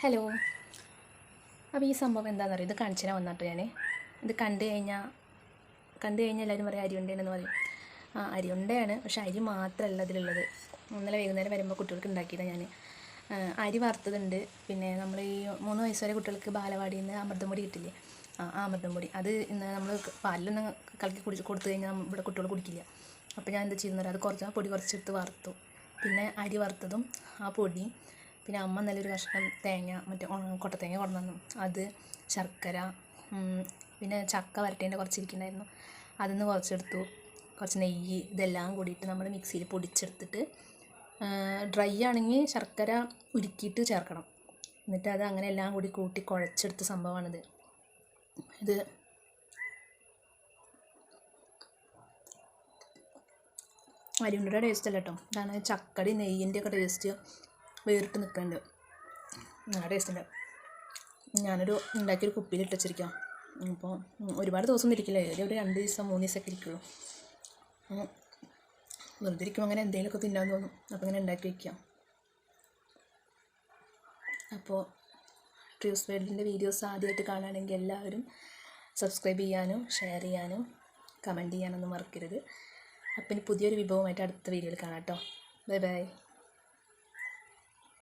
Hello. അപ്പോൾ ഈ സംഭവം എന്താണെന്ന് അറിയാം, ഇത് കാണിച്ചാൽ വന്നിട്ട് ഞാൻ ഇത് കണ്ടു കഴിഞ്ഞാൽ എല്ലാവരും പറയും അരിയുണ്ടേനെന്ന് പറയും. അരിയുണ്ടയാണ്, പക്ഷേ അരി മാത്രമല്ല ഇതിലുള്ളത്. ഇന്നലെ വൈകുന്നേരം വരുമ്പോൾ കുട്ടികൾക്ക് ഉണ്ടാക്കിയതാണ് ഞാൻ. അരി വറുത്തതുണ്ട്, പിന്നെ നമ്മൾ ഈ 3 വയസ്സ് വരെ കുട്ടികൾക്ക് ബാലവാടിയിൽ നിന്ന് അമൃതം പൊടി കിട്ടില്ലേ, അമൃതം പൊടി അത് ഇന്ന് നമ്മൾ പാലിലൊന്നും കലക്കി കൊടുത്തു കഴിഞ്ഞാൽ ഇവിടെ കുട്ടികൾ കുടിക്കില്ല. അപ്പോൾ ഞാൻ എന്താ ചെയ്യുന്നത്, അത് പൊടി കുറച്ചെടുത്ത് വറുത്തു. പിന്നെ അരി വറുത്തതും ആ പൊടിയും, പിന്നെ അമ്മ നല്ലൊരു കഷ്ണം തേങ്ങ, മറ്റേ കൊട്ടത്തേങ്ങ കൊണ്ടുവന്നു, അത്, ശർക്കര, പിന്നെ ചക്ക വരട്ടേൻ്റെ കുറച്ചിരിക്കുന്നുണ്ടായിരുന്നു, അതിൽ നിന്ന് കുറച്ചെടുത്തു, കുറച്ച് നെയ്യ്, ഇതെല്ലാം കൂടിയിട്ട് നമ്മൾ മിക്സിയിൽ പൊടിച്ചെടുത്തിട്ട് ഡ്രൈ ആണെങ്കിൽ ശർക്കര ഉരുക്കിയിട്ട് ചേർക്കണം. എന്നിട്ട് അത് അങ്ങനെ എല്ലാം കൂടി കൂട്ടി കുഴച്ചെടുത്ത സംഭവമാണിത്. ഇത് അരിയുണ്ടയുടെ ടേസ്റ്റ് അല്ല കേട്ടോ, ഇതാണ് ചക്കടി നെയ്യിൻ്റെ ഒക്കെ ടേസ്റ്റ് വേറിട്ട് നിൽക്കുന്നുണ്ട്. നല്ല ടേസ്റ്റ് ഉണ്ട്. ഞാനൊരു ഉണ്ടാക്കിയൊരു കുപ്പിയിലിട്ട് വെച്ചിരിക്കാം. അപ്പോൾ ഒരുപാട് ദിവസം ഇരിക്കില്ല, ഒരു 2 ദിവസം 3 ദിവസമൊക്കെ ഇരിക്കുള്ളൂ. വെറുതെ ഇരിക്കുമ്പോൾ അങ്ങനെ എന്തെങ്കിലുമൊക്കെ തിന്നാൻ തോന്നും, അപ്പോൾ ഇങ്ങനെ ഉണ്ടാക്കി വയ്ക്കാം. അപ്പോൾ ട്രൂസ് വേൾഡിൻ്റെ വീഡിയോസ് ആദ്യമായിട്ട് കാണുകയാണെങ്കിൽ എല്ലാവരും സബ്സ്ക്രൈബ് ചെയ്യാനും ഷെയർ ചെയ്യാനും കമൻറ്റ് ചെയ്യാനൊന്നും മറക്കരുത്. അപ്പം ഇനി പുതിയൊരു വിഭവമായിട്ട് അടുത്ത വീഡിയോയിൽ കാണാം കേട്ടോ. Bye bye.